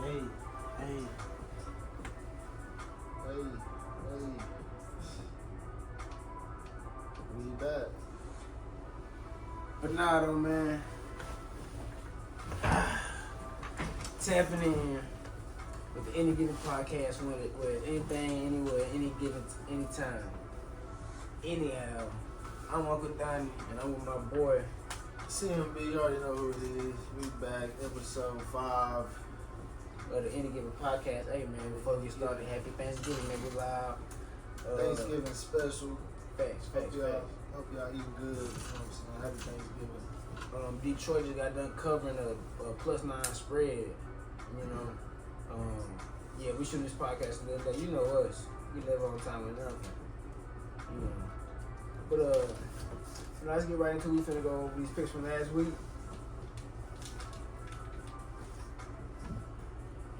hey, hey. We back. But nah, though, man. Tapping in with any given podcast, with anything, anywhere, anytime. Anyhow, I'm Uncle Donnie, and I'm with my boy. CMB, you already know who it is. We back, episode 5. Of the Any Given Podcast. Hey, man, before we get started, happy Thanksgiving, man. We live. Thanksgiving special. Facts. Hope y'all eating good. You know what I'm saying? Happy Thanksgiving. Detroit just got done covering a +9 spread. You know, yeah, we shoot this podcast a little bit. You know us. We never on time with nothing. You know. But let's get right into it. We finna go over these picks from last week.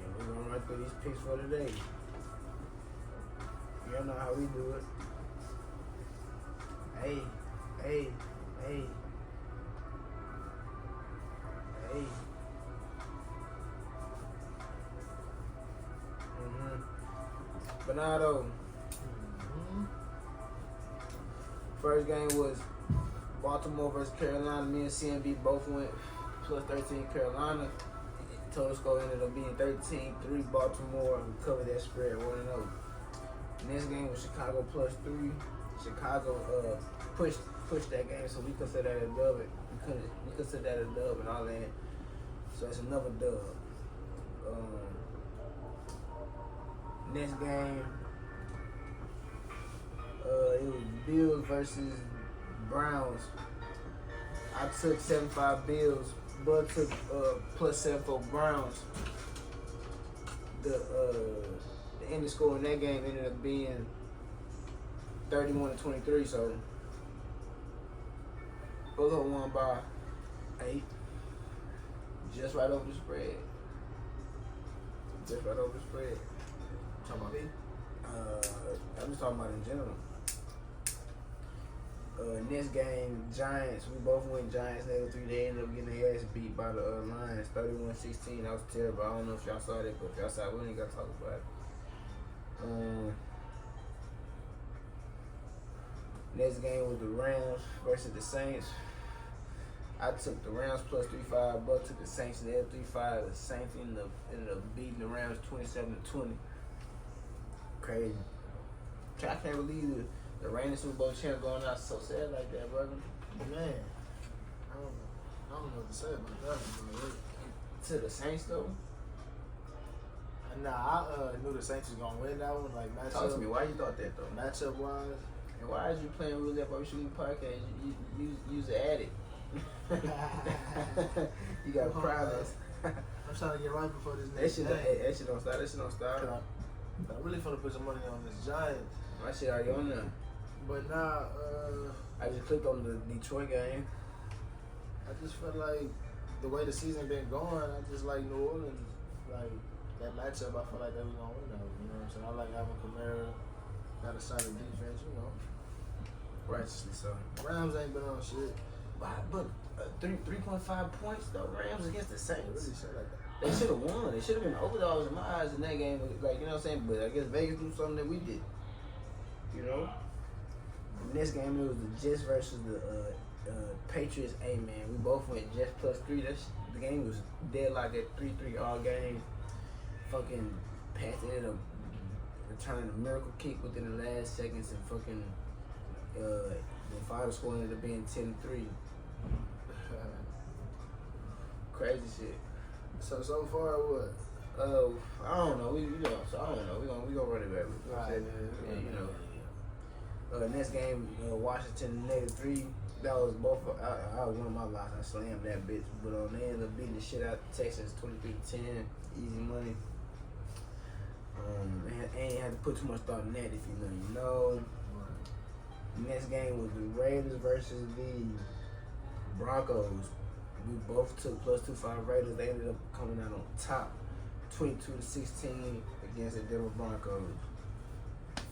And we're gonna run through these picks for today. Y'all know how we do it. Hey. Bernardo. First game was Baltimore versus Carolina. Me and CMB both went +13 Carolina. Total score ended up being 13-3 Baltimore. We covered that spread 1-0. Next game was Chicago +3. Chicago pushed that game, so we consider that a dub. We consider that a dub and all that. So it's another dub. Next game, it was Bills versus Browns. I took 75 Bills, but took +7 for Browns. The ending score in that game ended up being 31-23. So both of them won by 8, just right over the spread. Talking about me? I'm just talking about in general. Next game, Giants. We both went Giants -3. They ended up getting their ass beat by the Lions, 31-16. That was terrible. I don't know if y'all saw that, but if y'all saw it, we ain't got to talk about it. Next game was the Rams versus the Saints. I took the Rams +3.5, but took the Saints in the 3.5. The Saints ended up beating the Rams 27-20. Crazy. I can't believe the reigning Super Bowl champ going out so sad like that, brother. Man, I don't know what to say about that. Man. To the Saints, though? Nah, I knew the Saints was going to win that one. Like, matchup. Talk to me. Why you thought that, though? Matchup-wise. And why is you playing roulette while we shooting podcast? You's an addict. You got problems. I'm trying to get right before this That next shit don't stop. I really finna put some money on this Giants. My shit already on there. But nah, I just clicked on the Detroit game. I just feel like the way the season been going, I just like New Orleans. Like, that matchup, I feel like they was gonna win that. You know what I'm saying? I like having Kamara, got a solid defense, you know. Righteously so. Rams ain't been on shit. But 3.5 points, though, Rams against the They Saints. really shit like that. They should have won. They should have been overdogs in my eyes in that game. Like, you know what I'm saying? But I guess Vegas do something that we did. You know? The next game, it was the Jets versus the Patriots. Hey, man, we both went Jets +3. The game was deadlocked at 3-3 all game. Fucking Pats ended up returning a miracle kick within the last seconds and fucking the final score ended up being 10-3. Crazy shit. So far, what? I don't know. I don't know. We gonna run it back. Right, yeah, you know. Next game, Washington -3. That was both. I was one of my locks. I slammed that bitch, but they ended up beating the shit out of Texans 23-10. Easy money. Ain't had to put too much thought in that. If you know, you know. Next game was the Raiders versus the Broncos. We both took +2.5 Raiders. They ended up coming out on top, 22-16 against the Denver Broncos.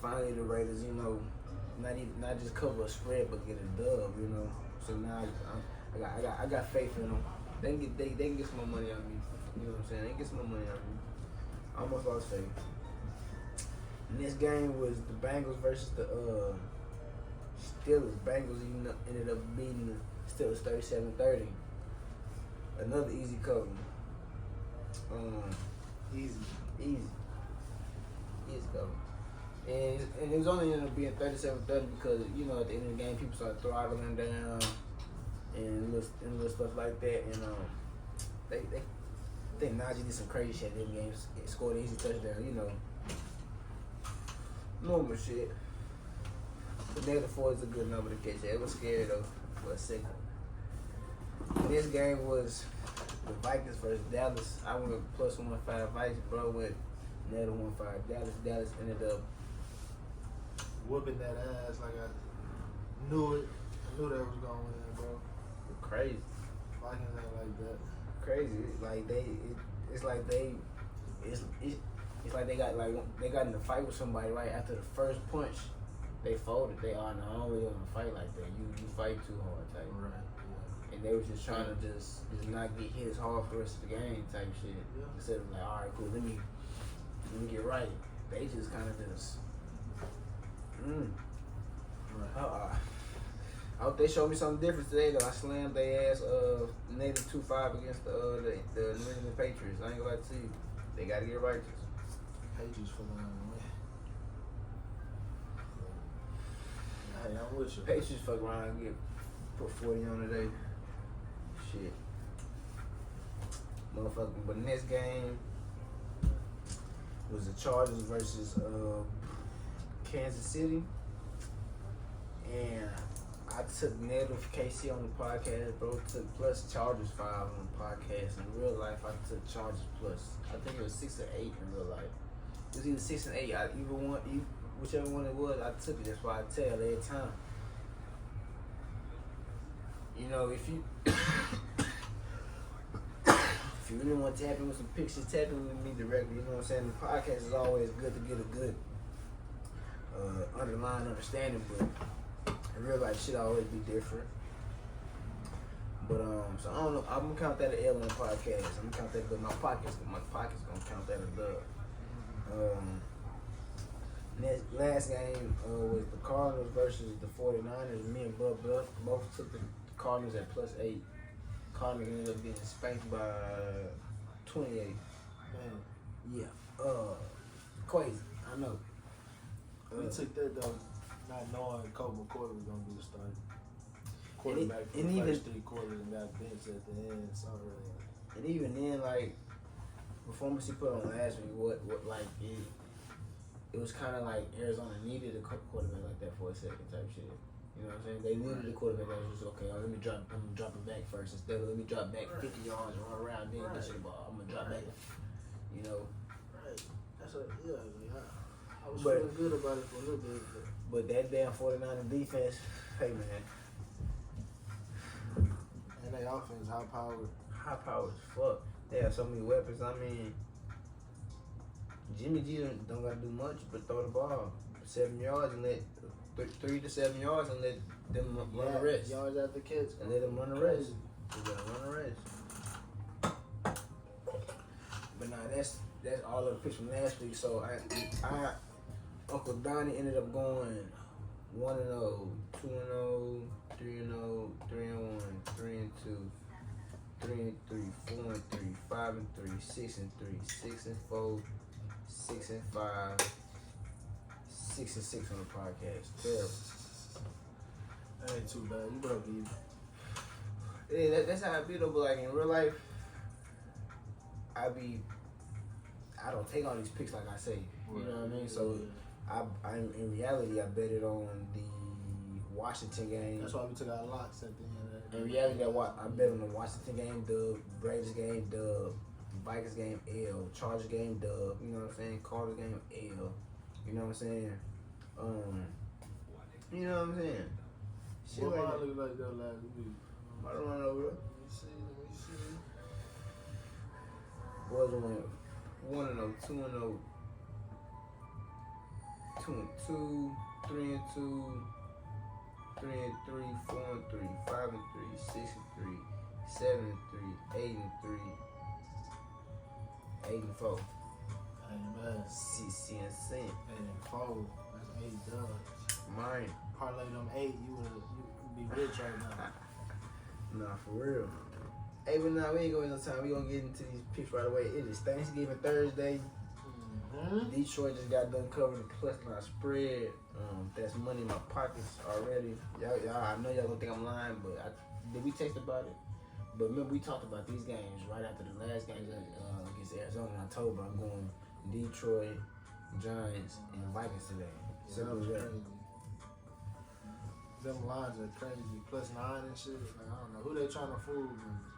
Finally, the Raiders, you know, not just cover a spread, but get a dub, you know. So now I got faith in them. They can get some more money on me You know what I'm saying? They get some more money out of me. I almost lost faith. And this game was the Bengals versus the Steelers. Bengals ended up beating the Steelers 37-30. Another easy cover. Easy. Easy cover. And it was only ended up being 37-30 because, you know, at the end of the game, people started throttling down and little stuff like that. And I think Najee did some crazy shit in the game. Scored an easy touchdown, you know. Normal shit. But -4 is a good number to catch. It was scary though for a second. This game was the Vikings versus Dallas. I went +115 Vikings. Bro went -115 Dallas. Dallas ended up Whooping that ass like I knew it. I knew that was gonna win, bro. crazy. Vikings ain't like that. Crazy. Like it's like they got in a fight with somebody right after the first punch. They folded. They are no, I don't really want to fight like that. You fight too hard type. Right. Yeah. And they was just trying to just not get hit as hard for the rest of the game type shit. Yeah. Instead of like, all right, cool, let me get right. They just kind of just. Right. I hope they showed me something different today though. I slammed their ass -2-5 against the New England Patriots. I ain't gonna lie to you. They gotta get righteous. Patriots for the win. Hey, I'm with you. Patriots fuck around and put 40 on today. Shit. Motherfucking, but next game was the Chargers versus Kansas City. And I took negative KC on the podcast, bro. Took plus Chargers 5 on the podcast. In real life, I took Chargers plus. I think it was 6 or 8 in real life. It was either 6 and 8. Whichever one it was, I took it. That's why I tell you every time. You know, if you really want to tap in with some pictures, tap in with me directly. You know what I'm saying? The podcast is always good to get a good underlying understanding, but in real life, shit always be different. But so I don't know. I'm gonna count that an L on the podcast. I'm gonna count that, but my pocket's gonna count that a dub. Last game was the Cardinals versus the 49ers. Me and Bub both took the Cardinals at +8. Cardinals ended up getting spanked by 28. Man, Yeah. Crazy. I know. we took that though, not knowing Colt McCoy was gonna be the starter. Quarterback for the first 3 quarters and got benched at the end. So and even then, like performance he put on last week, what like it was kind of like Arizona needed a quarterback like that for a second type shit. You know what I'm saying? They needed a quarterback that was just okay. Let me drop it back first instead of let me drop back 50 yards and run around then get the ball. I'm gonna drop back. You know. right. That's I was feeling good about it for a little bit. But that damn 49er defense, hey man. And they offense high powered. High power as fuck. They have so many weapons. I mean, Jimmy G don't gotta do much but throw the ball 7 yards and let 3 to 7 yards and let them run the rest. Yards after catch. And let them run the rest. They gotta run the rest. But nah, that's all of the picks from last week. So I Uncle Donnie ended up going 1-0, 2-0, 3-0, 3-1, 3-2, 3-3, 4-3, 5-3, 6-3, 6-4, 6-5, 6-6 on the podcast. Terrible. That ain't too bad. You broke even. Yeah, that's how I be though. But like in real life, I don't take all these picks like I say. You know what I mean? So I'm in reality, I betted on the Washington game. That's why we took our locks at the end of that. In reality, I bet on the Washington game, dub, Braves game, dub, Vikings game, L, Chargers game, dub. You know what I'm saying? Carter game, L. You know what I'm saying? You know what I'm saying? Shit What like mine that. look like that last week? I don't know, bro. Let me see. Was went 1-0, 2-0, 2-2, 3-2, 3-3, 4-3, 5-3, 6-3, 7-3, 8-3, 8-4. Hey man, CC and Cent. 8-4. That's 8 dubs. Mine. Parlay them 8, you would be rich right now. Nah, for real. Hey, but nah, we ain't going no time. We gonna get into these picks right away. It is Thanksgiving Thursday. Detroit just got done covering the plus line spread. That's money in my pockets already. Y'all, I know y'all gonna think I'm lying, but did we text about it? But remember, we talked about these games right after the last games against Arizona in October. I'm going Detroit, Giants, and Vikings today. So that was crazy. Them lines are crazy. +9 and shit. Like, I don't know who they trying to fool.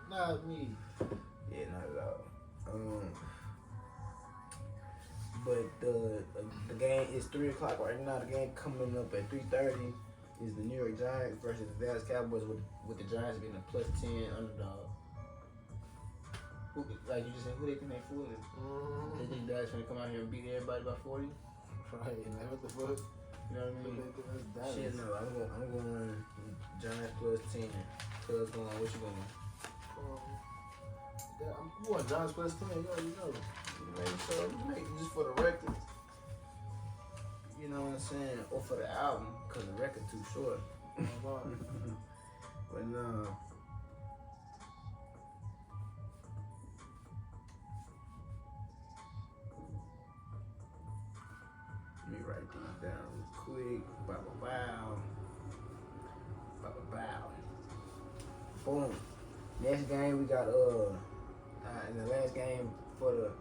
Not me. Yeah, not at all. But the game is 3 o'clock right now. The game coming up at 3:30 is the New York Giants versus the Dallas Cowboys, with the Giants being a +10 underdog. Who, like you just said, who they think they fooling? They think Dallas gonna come out here and beat everybody by 40? Right, like what the fuck? You know what I mean? That's Shit, no, I'm going Giants +10. Cuz going, what you going? I'm going Giants +10. You already know. Maybe just for the record. You know what I'm saying? Or for the album, because the record too short. But no. Let me write these down real quick. Bow. Boom. Next game we got in the last game for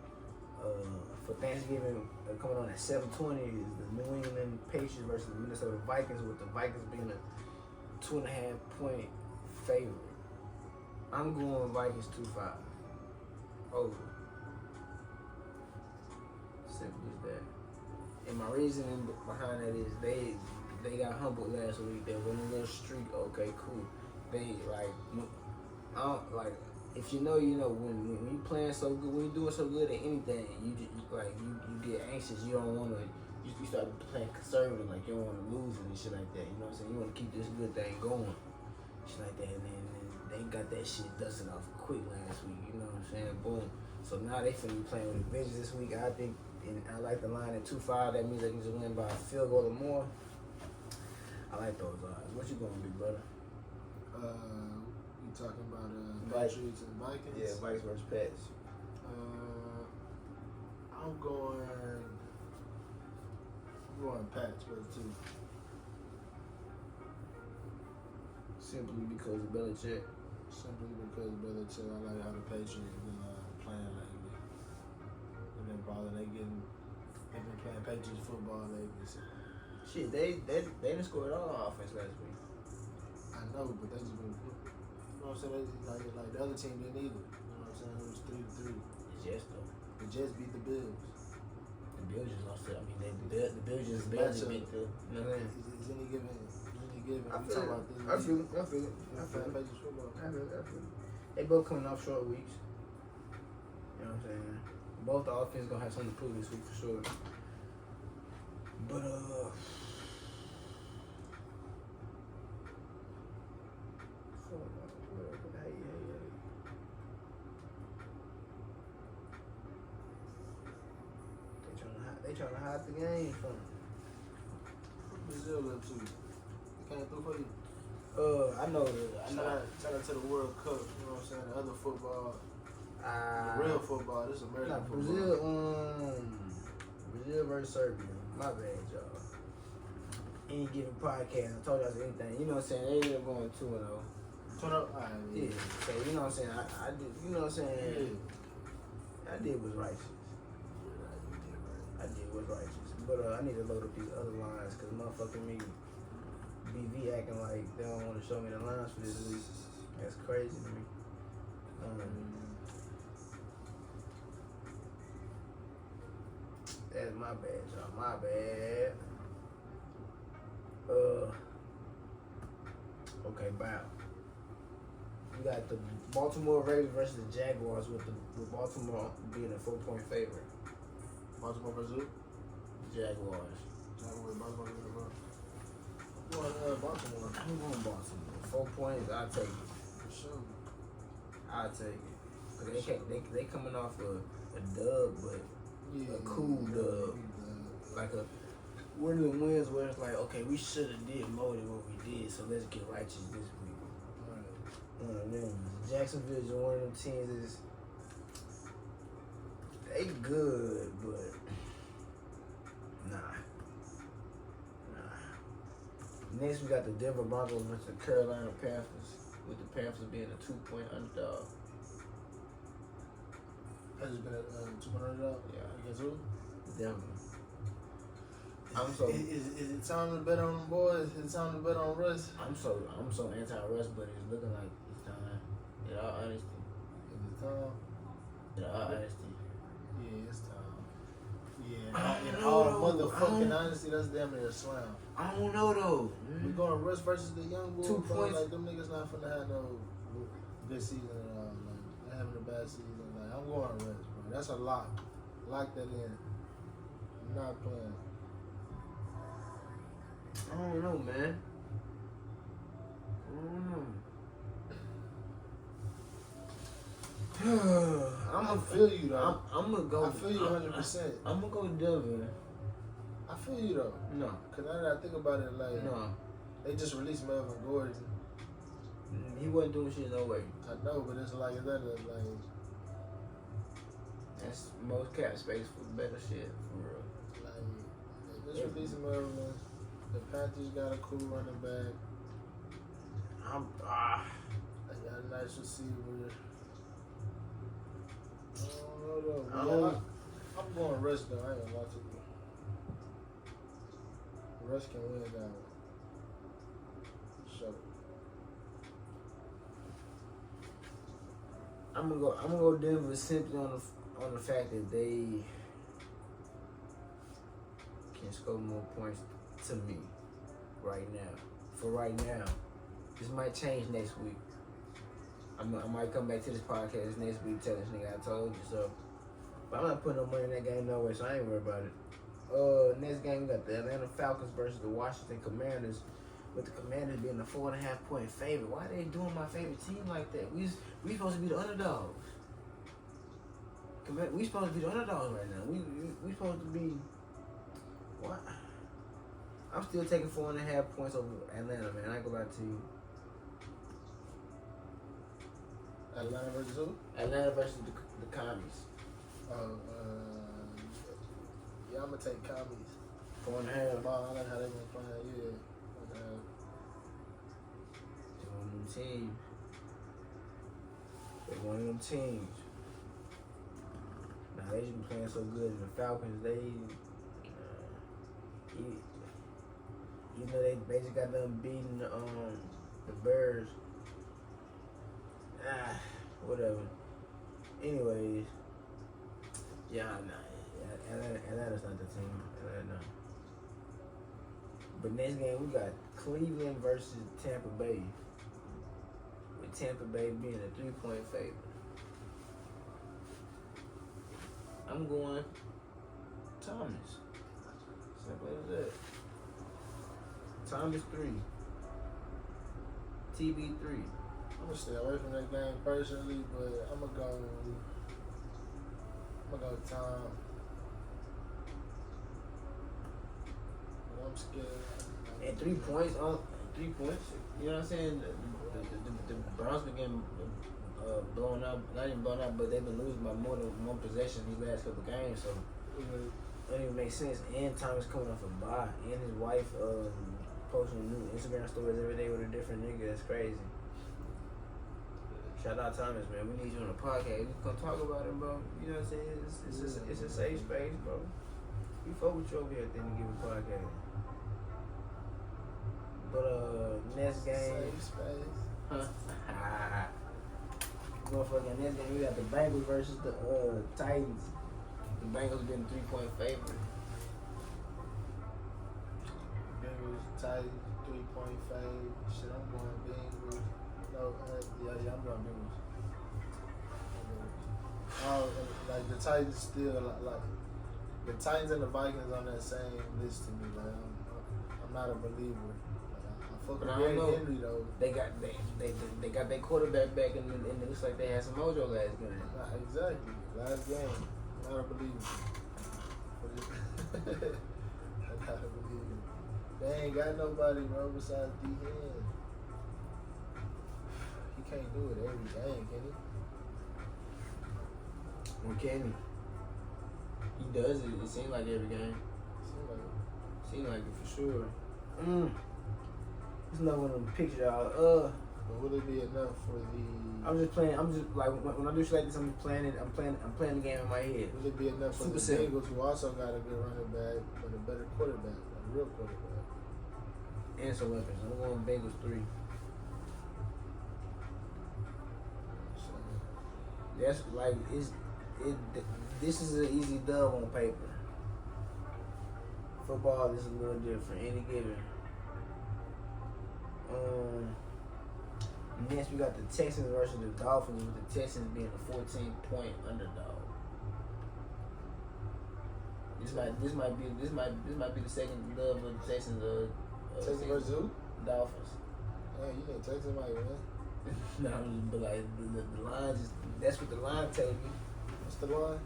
Thanksgiving coming on at 7:20 is the New England Patriots versus the Minnesota Vikings, with the Vikings being a 2.5 point favorite. I'm going Vikings 2-5 over. Simple as that. And my reasoning behind that is they got humbled last week. They went a little streak. Okay, cool. They if you know, when you playing so good, when you doing so good at anything, you get anxious. You don't want to. You start playing conservative, like you don't want to lose it and shit like that. You know what I'm saying? You want to keep this good thing going, shit like that. And then they got that shit dusted off quick last week. You know what I'm saying? Boom. So now they finna be playing with the Avengers this week. I think, and I like the line at 2-5. That means they can just win by a field goal or more. I like those odds. What you gonna do, brother? You talking about Patriots and Vikings? Yeah, Vikings versus Pats. I'm going Pats for the 2. Simply because of Belichick. Simply because of Belichick. I like how the Patriots been playing lately. They've been playing Patriots football lately. So. Shit, they didn't score all our offense last week. I know, but they just been, you know what I'm saying? Like the other team didn't either. You know what I'm saying? It was 3-3. The Jets though. The Jets beat the Bills. The Bills just lost it. I mean, the Bills just barely beat the. You know what I mean? Is any given? I feel it. I feel it. Patriots football. I feel it. They both coming off short weeks. You know what I'm saying? Both the offense gonna have something to prove this week for sure. But They trying to hide the game from me. Brazil up to. They came through for you. I know. Shout out to the World Cup. You know what I'm saying? The other football. The real football. This is American football. Brazil versus Serbia. My bad, y'all. Any given podcast, I told y'all anything. You know what I'm saying? They ended up going 2-0. 2-0? Yeah. So, you know what I'm saying? I did, you know what I'm saying? Yeah. I did what's righteous. I did what's righteous. But I need to load up these other lines because motherfucking me, BV acting like they don't want to show me the lines for this week. That's crazy to me. That's my bad, y'all. My bad. Okay, bow. We got the Baltimore Ravens versus the Jaguars with Baltimore being a 4-point favorite. Baltimore versus Jaguars. Baltimore. I'm going Baltimore. I'm going Baltimore. 4 points, I'll take it. For sure. I'll take it. Cause they coming off a dub, but Yeah, a cool dub. Like a one of the wins where it's like, okay, we should have did more than what we did, so let's get righteous this week. One of them. Jacksonville is one of them teams that's they good, but nah. Next we got the Denver Broncos versus the Carolina Panthers, with the Panthers being a 2-point underdog. Has it been a 200 underdog? Yeah. Against who? Denver. Is it time to bet on them boys? Is it time to bet on Russ? I'm so anti-Russ, but it's looking like it's time. In all honesty. Is it time? In all honesty. Yeah, it's time. I Yeah, in don't all know. motherfucking honesty, that's damn near a slam. I don't know though. We going Russ versus the young boys. 2 points. Like them niggas not finna have no good season at all. Like they're having a bad season. Like I'm going Russ, bro. That's a lock. Lock that in. I'm not playing. I don't know, man. I feel you though. I'm gonna go. I feel you 100%. I'm gonna go Denver. I feel you though. No. Cause now that I think about it, like No. they just released Melvin Gordon. He wasn't doing shit no way. I know, but it's like is that like That's most cap space for better shit, for real. they just released Melvin. The Panthers got a cool running back. They got a nice receiver. I don't know though. I'm going Russ though. I ain't gonna lie to you. Russ can win that one. So I'm gonna go Denver simply on the fact that they can score more points to me right now. For right now, this might change next week. I might come back to this podcast next week, tell this nigga I told you so. But I'm not putting no money in that game no way, so I ain't worried about it. Next game we got the Atlanta Falcons versus the Washington Commanders, with the Commanders being a 4.5 point favorite. Why are they doing my favorite team like that? We supposed to be the underdogs. We supposed to be the underdogs right now. We supposed to be what? I'm still taking 4.5 points over Atlanta, man. I ain't gonna lie to you. Atlanta versus who? Atlanta versus the Commies. Yeah, I'm gonna take Commies. 4.5. I like how they been playing. Yeah. They're one of them teams. They're one of them teams. Now they just been playing so good. The Falcons, they, you know, they basically got them beating the Bears. Whatever. Anyways, Atlanta's not the team. Atlanta. But next game we got Cleveland versus Tampa Bay. With Tampa Bay being a 3-point favorite. I'm going Thomas. Simple as that. Thomas 3. TB3. I'm gonna stay away from that game personally, but I'm gonna go Tom. I'm scared. And 3 points on 3 points. You know what I'm saying? The Browns been getting blown out. Not even blown out, but they've been losing by more than one possession these last couple games. So it don't even make sense. And Thomas coming off a bye, and his wife posting new Instagram stories every day with a different nigga. That's crazy. Shout out Thomas, man. We need you on the podcast. We can talk about it, bro. You know what I'm saying? It's a safe space, bro. We fuck with you over here at the end of the podcast. But next game. Safe space. Huh? Motherfucking next game we got the Bengals versus the Titans. The Bengals been 3-point favorite. Bengals, Titans, 3-point fade. Shit, I'm going Bengals. No, yeah, I'm going Bengals. Like the Titans still like the Titans and the Vikings on that same list to me. Like I'm not a believer. I fuck with Derrick Henry though. They got their quarterback back and it looks like they had some mojo last game. Exactly, last game. not a believer. I gotta believe it. They ain't got nobody, bro, besides D Hen. He can't do it every game, can he? Or can he? He does it. It seems like every game. Seems like it. Seems like it for sure. It's another one of them pictures, y'all. But will it be enough for the? I'm just playing. I'm just like when I do shit like this, I'm just playing it. I'm playing the game in my head. Will it be enough for Super the simple. Bengals, who also got a good running back, but a better quarterback, a real quarterback? And some weapons. I'm going Bengals 3. So, That's like this is an easy dub on paper. Football is a little different. Any given. Next we got the Texans versus the Dolphins, with the Texans being a 14-point underdog. This might be the second dub of the Texans. Texans versus who? Dolphins. Man, you think Texans might win? No, but like the line just that's what the line tells me. What's the line?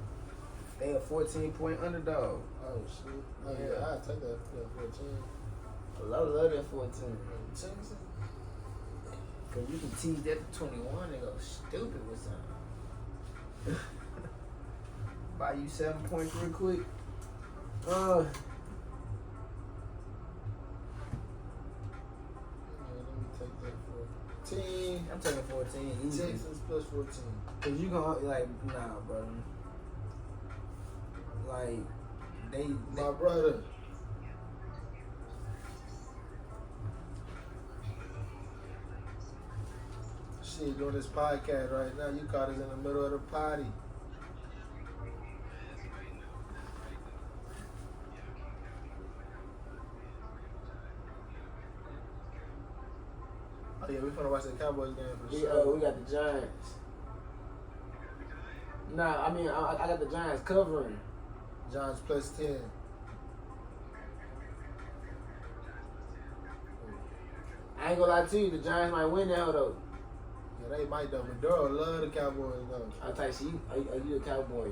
They a 14-point underdog. Oh shit! Oh Yeah. yeah, I'd take that for a 14. I love that 14. Texans? Cause you can tease that to 21 and go stupid with something. Buy you 7 points real quick. Yeah, let me take that for 14. I'm taking 14 easy. Texans plus 14. Cause you gonna like nah, bro. Like they My brother. Shit, doing this podcast right now. You caught us in the middle of the potty. Oh yeah, we finna watch the Cowboys game for sure. we got the Giants. Nah, I mean I got the Giants covering. Giants plus 10. I ain't gonna lie to you, the Giants might win that though. Yeah, they might though. But Duro love the Cowboys though. I type, so are you a Cowboy?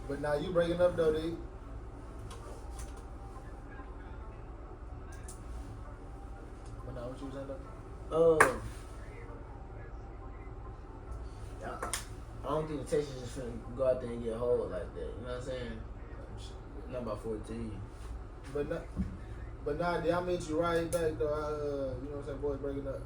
But now you breaking up though, D. But now what you was saying though? I don't think the Texans just finna go out there and get a hold like that. You know what I'm saying? Not about 14. But nah, D, I meet you right back though. You know what I'm saying, boys breaking up.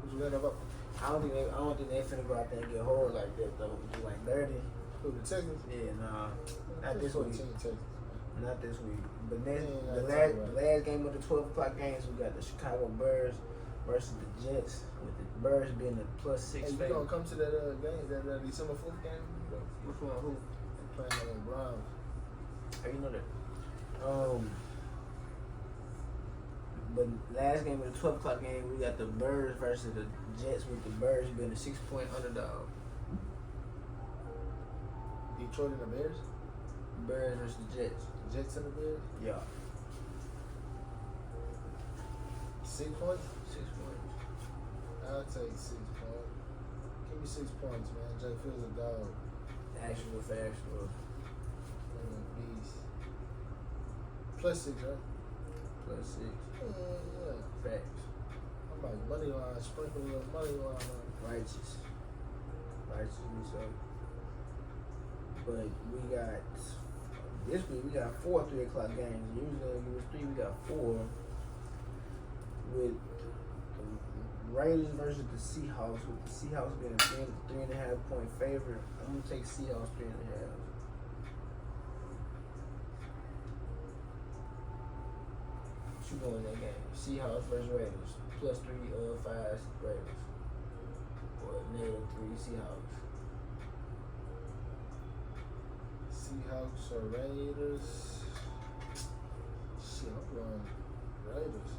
What you got about? I don't think they finna go out there and get a hold like that though. Be like dirty. Who, the Texans? Yeah, nah. Not this 14 week. Texans. Not this week. But next, Yeah, the that's last game of the 12 o'clock games, we got the Chicago Bears versus the Jets, with the Bears being the +6 Hey, you favorite. gonna come to that game, that December 4th game? Which one? Who? They playing the Browns. How you know that? But last game of the 12 o'clock game, we got the Bears versus the Jets, with the Bears being a 6-point underdog. Detroit and the Bears? Bears versus the Jets. Jets and the Bears? Yeah. 6 points? 6 points. I'll take 6 points. Give me 6 points, man. Jay Fields a dog. Actual factual. Man, a beast. Plus 6, right? +6. Yeah. Facts. I'm like money line, sprinkle a little money line on. Righteous. Righteously so. But we got, this week we got 4 3 o'clock games. Usually it was 3, we got 4. With the Raiders versus the Seahawks, with the Seahawks being a 3.5 point favorite. I'm gonna take Seahawks 3.5. What you going in that game? Seahawks versus Raiders. +3, 5 Raiders. Or -3 Seahawks. Seahawks or Raiders? Shit, I'm going Raiders.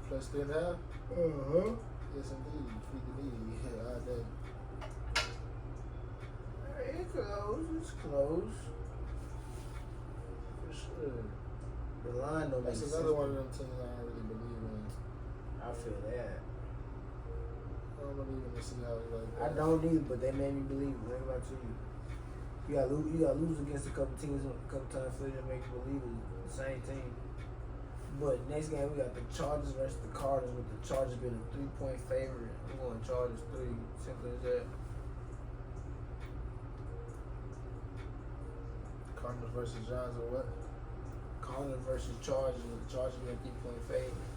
Plus 3.5? Yes, indeed. Feed the needy. Yeah, all day. It's close. It's close. For sure. The line don't make That's sense. another one of them teams I don't really believe in. I feel that. I don't believe in the Seahawks like I that. don't either, but they made me believe. Think about you. You gotta lose against a couple teams a couple times for you to make you believe it's the same team. But next game we got the Chargers versus the Cardinals, with the Chargers being a 3-point favorite. I'm going Chargers 3. Simple as that. Cardinals versus Giants or what? Cardinals versus Chargers, with the Chargers being a 3-point favorite.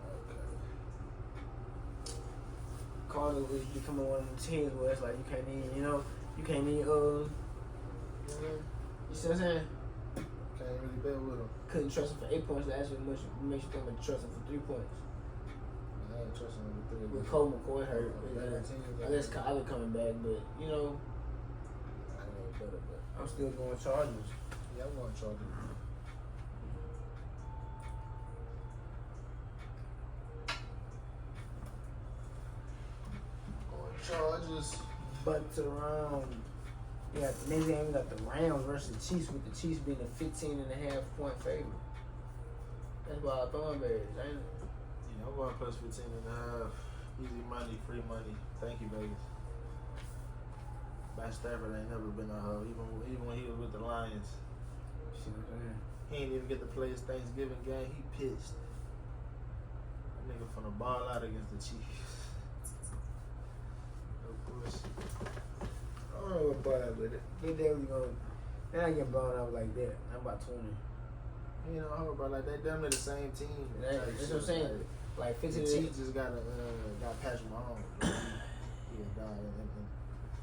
Okay. Cardinals is becoming one of them teams where it's like you can't even, you can't even, you see what I'm saying? Can't really bet with them. Couldn't trust him for 8 points last week. What makes you think I'm trust him for 3 points? I ain't trusting them with 3. With Cole McCoy hurt, Better teams. unless Kyler coming back, but I ain't better, but I'm still going Chargers. yeah, I'm going Chargers. Going Chargers. But around, yeah, the next game we got the Rams versus the Chiefs, with the Chiefs being a 15.5-point favorite. That's why I'm throwing berries, ain't it? Yeah, I'm going plus 15.5. Easy money, free money. Thank you, Vegas. Matt Stafford ain't never been a hoe. Even when he was with the Lions. See what I'm saying? He ain't even get to play his Thanksgiving game. He pissed. That nigga finna ball out against the Chiefs. Of course. I don't know what brought up with it. They definitely gonna. They're not getting blown out like that. I'm about 20. You know, bro, like they damn near the same team. That's what I'm saying. Like The 15 Chiefs just got Patrick Mahomes. You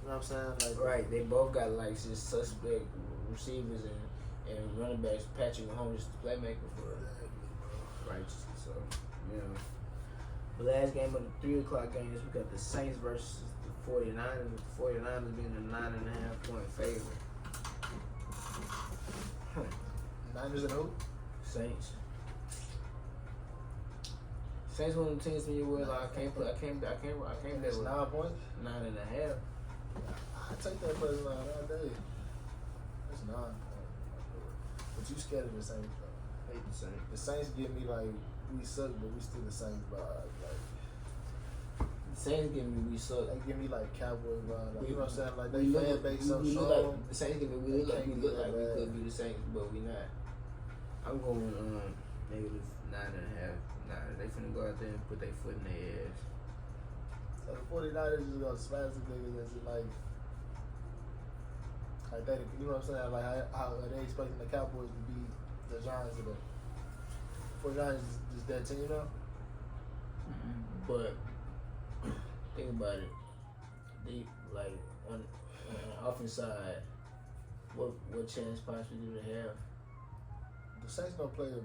know what I'm saying? Like, Right, they both got like just suspect receivers and running backs. Patrick Mahomes is the playmaker for righteous. So, the last game of the 3 o'clock games, we got the Saints versus the 49ers, with the 49ers being a 9.5-point favorite. Niners and who? Saints. Saints one of the teams when you were like, I can't bet It's with 9 points. 9.5. I take that plus 9 all day. That's 9. But you scared of the Saints though. Hate the Saints. The Saints give me like we suck, but we still the Saints vibe. Like The Saints giving me we suck. they give me like Cowboy vibe. Like, you know what I'm saying? Like they We fan base so we look strong. like the Saints give me we look like we could be the Saints, but we not. I'm going negative 9.5. Nah, they finna go out there and put their foot in their ass. So the 49ers just gonna smash the niggas and just like they, you know what I'm saying? Like how are they expecting the Cowboys to be the Giants of the 49ers just that team, you know? But think about it. They like on the offense side, what chance possibly do they have? The Saints don't play a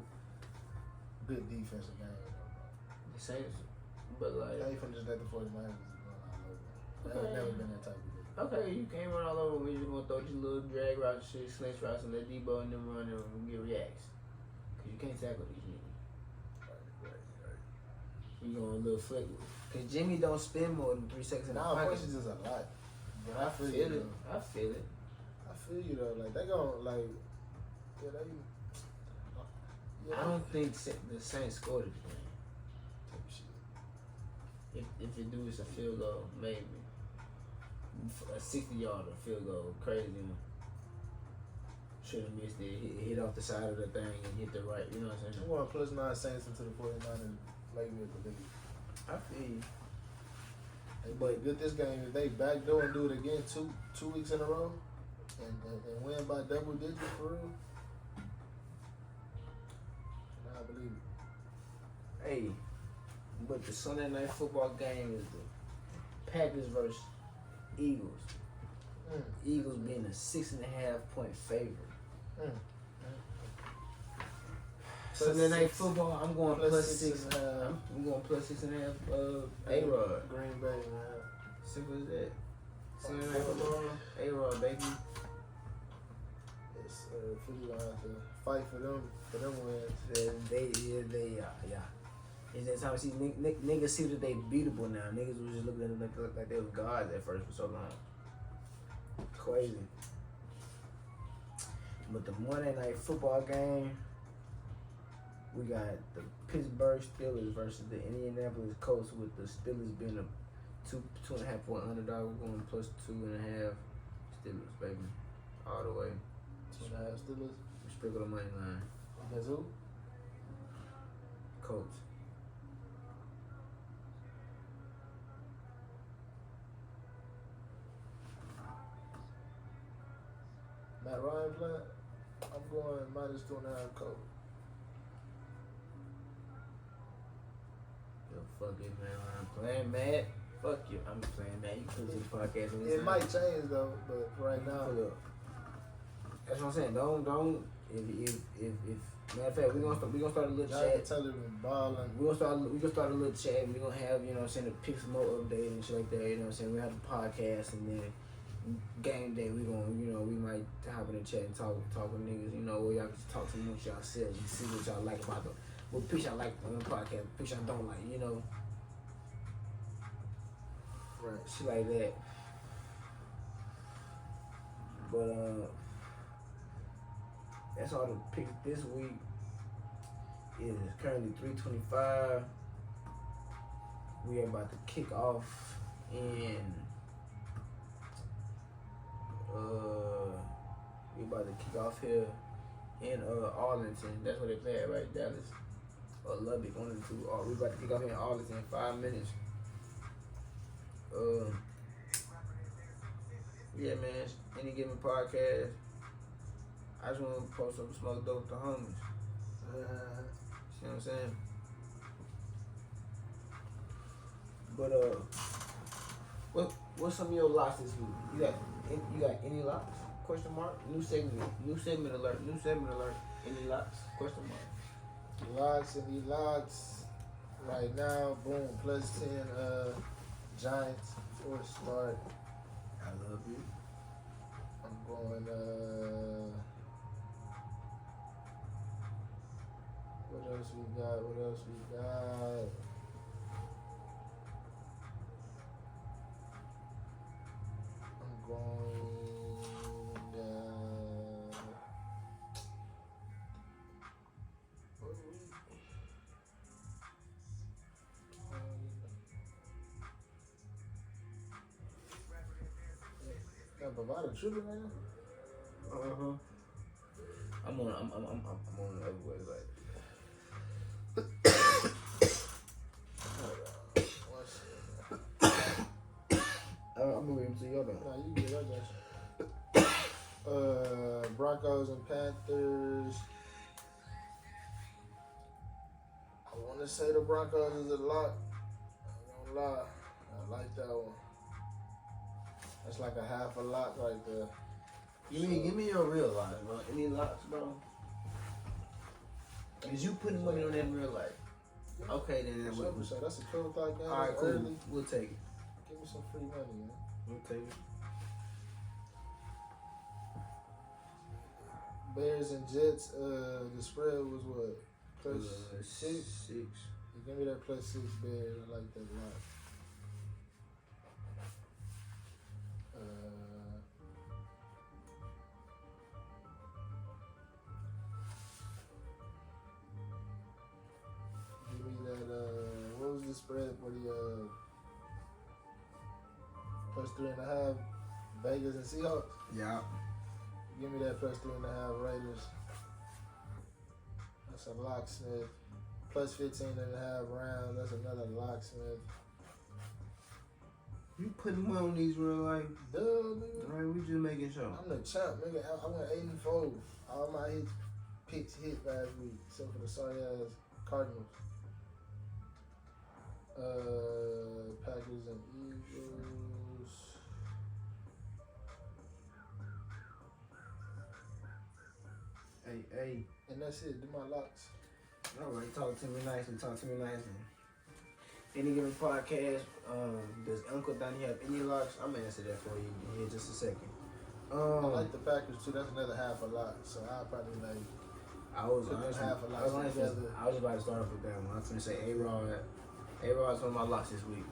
good defensive game. The Saints, but like They ain't finna just let the 49ers just run all over. They've Okay. never been that type of game. okay, you can't run all over me. You're just gonna throw your little drag routes, shit, slinch routes, and let Debo and them run and get reacts. Cause you can't tackle these niggas. Right. You going a little flick. Cause Jimmy don't spend more than 3 seconds in the Nah, pocket. points is just a lot. But I feel it. though. I feel it. I feel you though. Like they gon' like I don't think the Saints scored this game. type shit. If it do, it's a field goal, maybe. A 60-yarder field goal, crazy one. Should have missed it. Hit off the side of the thing and hit the right. You know what I'm I'm saying? going plus 9 Saints into the 49ers. Like me believe. I feel you. But good this game. If they backdoor and do it again 2 weeks in a row, and win by double digits for real, nah, I believe it. Hey, but the Sunday night football game is the Packers versus Eagles. Eagles being a 6.5-point favorite. Sunday night football, I'm going plus 6. I'm going plus 6.5. A-Rod. Green Bay, man. Simple as that. Sunday night football, A-Rod, baby. It's Philly gonna have to fight for them wins. Yeah. It's that time to see niggas see that they beatable now. Niggas was just looking at them like they was gods at first for so long. Crazy. But the Monday night football game, We got the Pittsburgh Steelers versus the Indianapolis Colts, with the Steelers being a 2.5 point underdog. We're going plus 2.5 Steelers, baby, all the way. 2.5 Steelers. We sprinkle the money line. Against who? Colts. Matt Ryan playing? I'm going minus 2.5 Colts. Yo, fuck it, man. I'm playing Matt. Fuck you. I'm playing Matt. You can put this podcast in this. It might change though, but right now. That's what I'm saying. Don't. If matter of fact, we gonna start a little Jonathan chat. Taylor been balling. We gonna start a little chat. And we gonna have, you know what I'm saying, the Picks Mo update and shit like that. You know what I'm saying. We have the podcast, and then game day we gonna, you know, we might hop in the chat and talk with niggas. You know, where y'all can talk amongst yourselves and see what y'all like about what picks y'all like on the podcast, picks y'all don't like. You know. Right. Shit like that. But that's all the picks this week. It is currently 3:25. We are about to kick off in we about to kick off here in Arlington. That's where they play at, right? Dallas or Lubbock, one of the two. We about to kick off here in Arlington in 5 minutes. Yeah, man. Any given podcast, I just want to post some smoke dope with the homies. See what I'm saying? But what's some of your locks this week? You got any locks? Question mark. New segment alert. Any locks? Question mark. Locks and E-locks. Right now, boom, plus 10 Giants for a start. I love you. I'm going what else we got? I'm going Bovada tripping right now? I'm on the other way, like. I'm moving to your Nah, you get that, got you. Broncos and Panthers. I want to say the Broncos is a lock. I ain't gonna lie. I like that one. That's like a half a lock right there. Give me your real locks, bro. Any locks, bro? Is you putting money on that in real life? Okay, then So that's a 12 o'clock game. all right, cool. Early. We'll take it. Give me some free money, man. We'll take it. Bears and Jets. The spread was what? Plus 6. 6. Give me that plus 6 Bears. I like that a lot. Give me that. What was the spread for the plus 3.5 Vegas and Seahawks? Yeah. Give me that plus 3.5 Raiders. That's a locksmith. Plus 15.5 rounds. That's another locksmith. You putting money on these real life? Duh, nigga. All right, we just making sure. I'm the champ, nigga. I went 8-4. All my picks hit last week, except for the sorry ass Cardinals. Packers and Eagles. Hey. And that's it. Do my locks. All right, talk to me nicely. Any given podcast, does Uncle Donnie have any locks? I'm gonna answer that for you in here just a second. I like the Packers too. That's another half a lot. So I'll probably like. I was put honestly, half a lot I was honestly- together. I was about to start off with that one. I was gonna say A-Rod. A-Rod's one of my locks this week.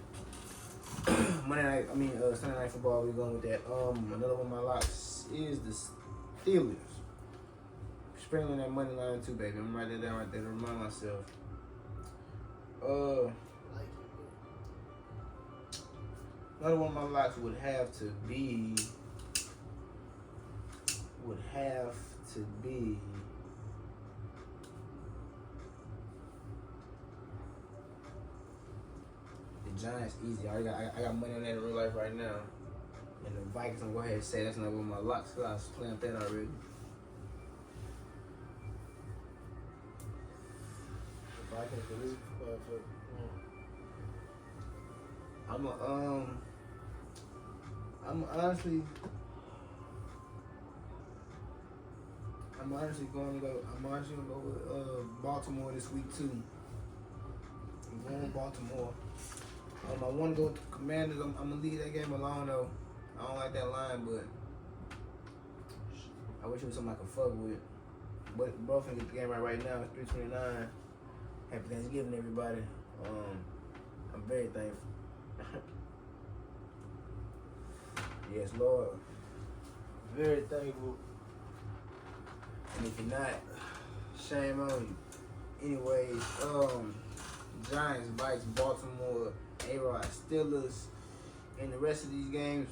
Sunday night football. We're going with that. Another one of my locks is the Steelers. sprinkling that money line too, baby. I'm writing that down right there to remind myself. Like Another one of my locks would have to be the Giants. Easy. I got money on that in real life right now. And the Vikings, I'm gonna go ahead and say that's not one of my locks because I was playing with that already. if I can for this, I'm honestly gonna go with Baltimore this week too. I'm going with Baltimore. I want to go with the Commanders. I'm gonna leave that game alone though. I don't like that line, but I wish it was something I could fuck with. But both can get the game right now. It's 3:29. Happy Thanksgiving, everybody. I'm very thankful. Yes, Lord. very thankful. And if you're not, shame on you. Anyways, Giants, Vikes, Baltimore, A-Rod, Steelers, and the rest of these games,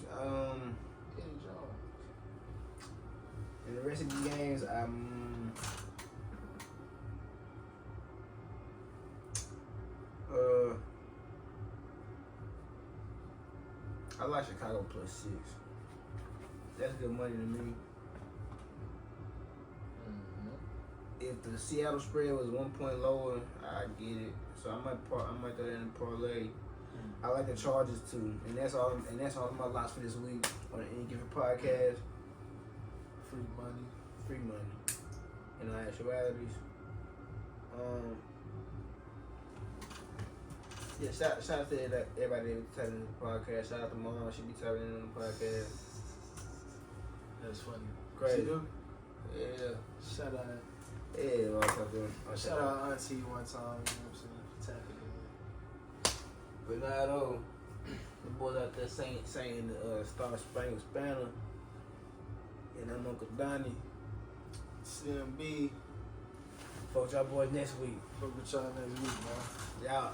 I like Chicago +6. That's good money to me. If the Seattle spread was 1 point lower, I get it. So I might throw that in the parlay. I like the Chargers too, and that's all my lots for this week on Any Given Podcast. Free money, and actualities. Yeah, shout out to everybody that typing in the podcast. Shout out to Mom, she be typing in the podcast. That's funny. Great. She do? Yeah. Shout out. Yeah, well, Shout out Auntie one time, you know what I'm saying? For tapping in. But nah, though, the boys out there singing the Star Spangled Banner, and I'm Uncle Donnie. CMB. Fuck y'all boys next week. Fuck with y'all next week, man. Y'all.